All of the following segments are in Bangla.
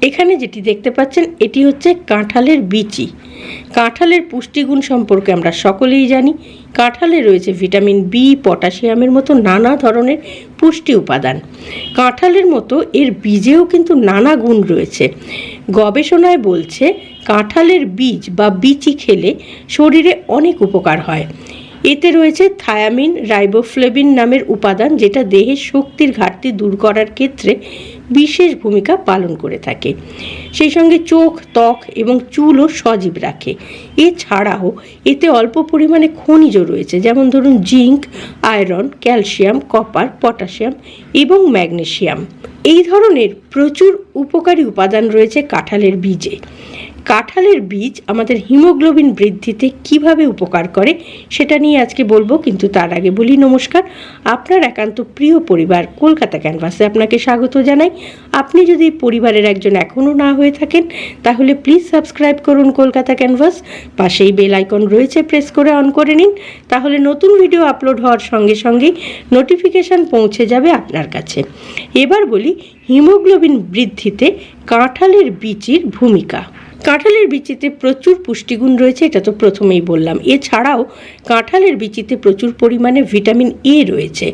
এখানে যেটি দেখতে পাচ্ছেন এটি হচ্ছে কাঁঠালের বিচি। কাঁঠালের পুষ্টিগুণ সম্পর্কে আমরা সকলেই জানি। কাঁঠালে রয়েছে ভিটামিন বি, পটাশিয়ামের মতো নানা ধরনের পুষ্টি উপাদান। কাঁঠালের মতো এর বীজেও কিন্তু নানা গুণ রয়েছে। গবেষণায় বলছে কাঁঠালের বীজ বা বিচি খেলে শরীরে অনেক উপকার হয়। এতে রয়েছে থায়ামিন, রাইবোফ্লেভিন নামের উপাদান, যেটা দেহের শক্তির ঘাটতি দূর করার ক্ষেত্রে বিশেষ ভূমিকা পালন করে থাকে। সেই সঙ্গে চোখ, ত্বক এবং চুলও সজীব রাখে। এছাড়াও এতে অল্প পরিমাণে খনিজ রয়েছে, যেমন ধরুন zinc, iron, calcium, copper, potassium এবং ম্যাগনেসিয়াম। এই ধরনের প্রচুর উপকারী উপাদান রয়েছে কাঁঠালের বীজে। কাঁঠালের বীজ আমাদের হিমোগ্লোবিন বৃদ্ধিতে কিভাবে উপকার করে সেটা নিয়ে আজকে বলবো, কিন্তু তার আগে বলি নমস্কার। আপনার একান্ত প্রিয় পরিবার কলকাতা ক্যানভাসে আপনাকে স্বাগত জানাই। আপনি যদি পরিবারের একজন এখনও না হয়ে থাকেন তাহলে প্লিজ সাবস্ক্রাইব করুন কলকাতা ক্যানভাস। পাশেই বেল আইকন রয়েছে, প্রেস করে অন করে নিন, তাহলে নতুন ভিডিও আপলোড হওয়ার সঙ্গে সঙ্গেই নোটিফিকেশান পৌঁছে যাবে আপনার কাছে। এবার বলি হিমোগ্লোবিন বৃদ্ধিতে কাঁঠালের বীচির ভূমিকা। কাঁঠালের বিচিতে প্রচুর পুষ্টিগুণ রয়েছে, এটা তো প্রথমেই বললাম। এছাড়াও কাঁঠালের বিচিতে প্রচুর পরিমাণে ভিটামিন এ রয়েছে।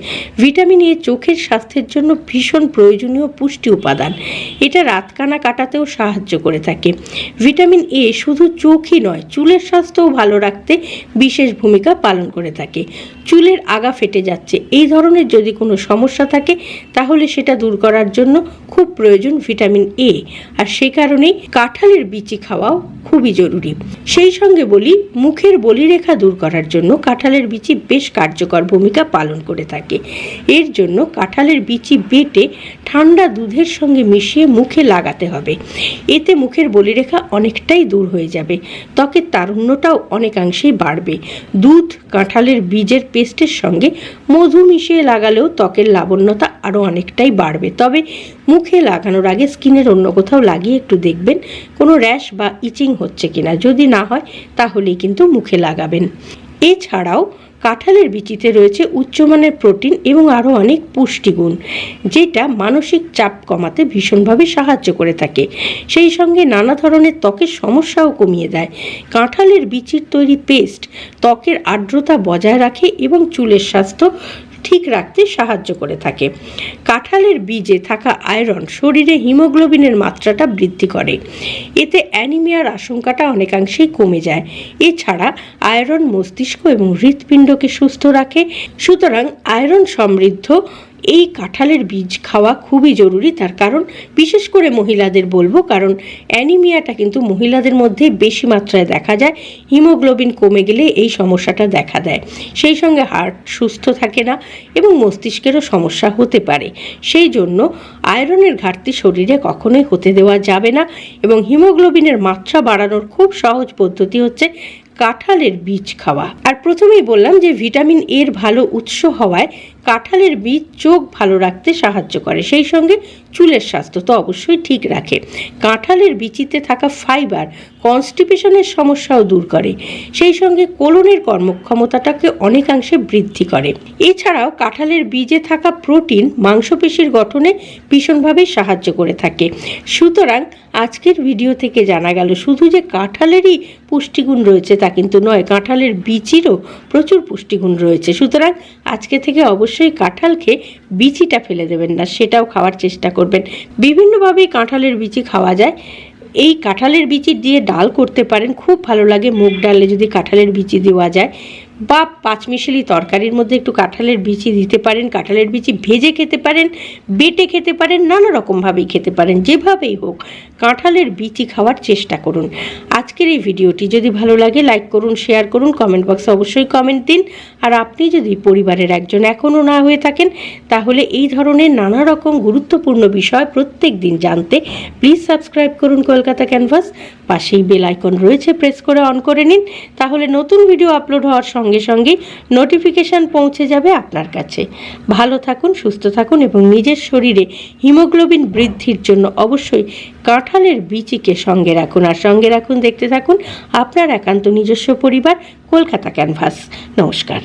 ভিটামিন এ চোখের স্বাস্থ্যের জন্য ভীষণ প্রয়োজনীয় পুষ্টি উপাদান। এটা রাতকানা কাটাতেও সাহায্য করে থাকে। ভিটামিন এ শুধু চোখই নয়, চুলের স্বাস্থ্যও ভালো রাখতে বিশেষ ভূমিকা পালন করে থাকে। চুলের আগা ফেটে যাচ্ছে, এই ধরনের যদি কোনো সমস্যা থাকে তাহলে সেটা দূর করার জন্য খুব প্রয়োজন ভিটামিন এ, আর সে কারণেই কাঁঠালের বিচি খাওয়াও খুবই জরুরি। সেই সঙ্গে বলি মুখের বলিরেখা দূর করার জন্য কাঁঠালের বিচি বেশ কার্যকর ভূমিকা পালন করে থাকে। এর জন্য কাঁঠালের বিচি বেটে ঠান্ডা দুধের সঙ্গে মিশিয়ে মুখে লাগাতে হবে। এতে মুখের বলিরেখা অনেকটাই দূর হয়ে যাবে, ত্বকের তারুণ্যটাও অনেকাংশেই বাড়বে। দুধ, কাঁঠালের বীজের পেস্টের সঙ্গে মধু মিশিয়ে লাগালেও ত্বকের লাবণ্যতা আরও অনেকটাই বাড়বে। তবে মুখে লাগানোর আগে স্কিনের অন্য কোথাও লাগিয়ে একটু দেখবেন কোনো র্যাশ বা ইচিং হচ্ছে কিনা। যদি না হয় তাহলেই কিন্তু মুখে লাগাবেন। এছাড়াও কাঁঠালের বিচিতে রয়েছে উচ্চমানের প্রোটিন এবং আরও অনেক পুষ্টিগুণ, যেটা মানসিক চাপ কমাতে ভীষণভাবে সাহায্য করে থাকে। সেই সঙ্গে নানা ধরনের ত্বকের সমস্যাও কমিয়ে দেয়। কাঁঠালের বিচির তৈরি পেস্ট ত্বকের আর্দ্রতা বজায় রাখে এবং চুলের স্বাস্থ্য ঠিক রাখতে সাহায্য করে থাকে। কাঁঠালের বীজে থাকা আয়রন শরীরে হিমোগ্লোবিনের মাত্রাটা বৃদ্ধি করে। এতে অ্যানিমিয়ার আশঙ্কাটা অনেকাংশেই কমে যায়। এছাড়া আয়রন মস্তিষ্ক এবং হৃৎপিণ্ডকে সুস্থ রাখে। সুতরাং আয়রন সমৃদ্ধ এই কাঁঠালের বীজ খাওয়া খুবই জরুরি। তার কারণ বিশেষ করে মহিলাদের বলবো, কারণ অ্যানিমিয়াটা কিন্তু মহিলাদের মধ্যে বেশি মাত্রায় দেখা যায়। হিমোগ্লোবিন কমে গেলে এই সমস্যাটা দেখা দেয়। সেই সঙ্গে হার্ট সুস্থ থাকে না এবং মস্তিষ্কেরও সমস্যা হতে পারে। সেই জন্য আয়রনের ঘাটতি শরীরে কখনোই হতে দেওয়া যাবে না এবং হিমোগ্লোবিনের মাত্রা বাড়ানোর খুব সহজ পদ্ধতি হচ্ছে কাঁঠালের বীজ খাওয়া। আর প্রথমেই বললাম যে ভিটামিন এর ভালো উৎস হওয়ায় কাঁঠালের বীজ চোখ ভালো রাখতে সাহায্য করে, সেই সঙ্গে চুলের স্বাস্থ্য তো অবশ্যই ঠিক রাখে। কাঁঠালের বিচিতে থাকা ফাইবার কনস্টিপেশনের সমস্যাও দূর করে, সেই সঙ্গে কোলনের কর্মক্ষমতাটাকে অনেকাংশে বৃদ্ধি করে। এছাড়াও কাঁঠালের বীজে থাকা প্রোটিন মাংসপেশির গঠনে ভীষণভাবে সাহায্য করে থাকে। সুতরাং আজকের ভিডিও থেকে জানা গেল শুধু যে কাঁঠালেরই পুষ্টিগুণ রয়েছে তা কিন্তু নয়, কাঁঠালের বীচিরও প্রচুর পুষ্টিগুণ রয়েছে। সুতরাং আজকে থেকে অবশ্যই কাঁঠাল খেয়ে বিচিটা ফেলে দেবেন না, সেটাও খাওয়ার চেষ্টা করবেন। বিভিন্নভাবেই কাঁঠালের বিচি খাওয়া যায়। এই কাঁঠালের বিচি দিয়ে ডাল করতে পারেন, খুব ভালো লাগে। মুগ ডালে যদি কাঁঠালের বিচি দেওয়া যায়, বা পাঁচমিশালি তরকারির মধ্যে একটু কাঁঠালের বিচি দিতে পারেন। কাঁঠালের বিচি ভেজে খেতে পারেন, বেটে খেতে পারেন, নানা রকমভাবেই খেতে পারেন। যেভাবেই হোক কাঁঠালের বিচি খাওয়ার চেষ্টা করুন। আজকের এই ভিডিওটি যদি ভালো লাগে লাইক করুন, শেয়ার করুন, কমেন্ট বক্সে অবশ্যই কমেন্ট দিন। আর আপনি যদি পরিবারের একজন এখনও না হয়ে থাকেন তাহলে এই ধরনের নানা রকম গুরুত্বপূর্ণ বিষয় প্রত্যেক দিন জানতে প্লিজ সাবস্ক্রাইব করুন কলকাতা ক্যানভাস। পাশেই বেল আইকন রয়েছে, প্রেস করে অন করে নিন, তাহলে নতুন ভিডিও আপলোড হওয়ার সঙ্গে সঙ্গে নোটিফিকেশান পৌঁছে যাবে আপনার কাছে। ভালো থাকুন, সুস্থ থাকুন এবং নিজের শরীরে হিমোগ্লোবিন বৃদ্ধির জন্য অবশ্যই কাঁঠালের বিচিকে সঙ্গে রাখুন। আর সঙ্গে রাখুন, দেখতে থাকুন আপনার একান্ত নিজস্ব পরিবার কলকাতা ক্যানভাস। নমস্কার।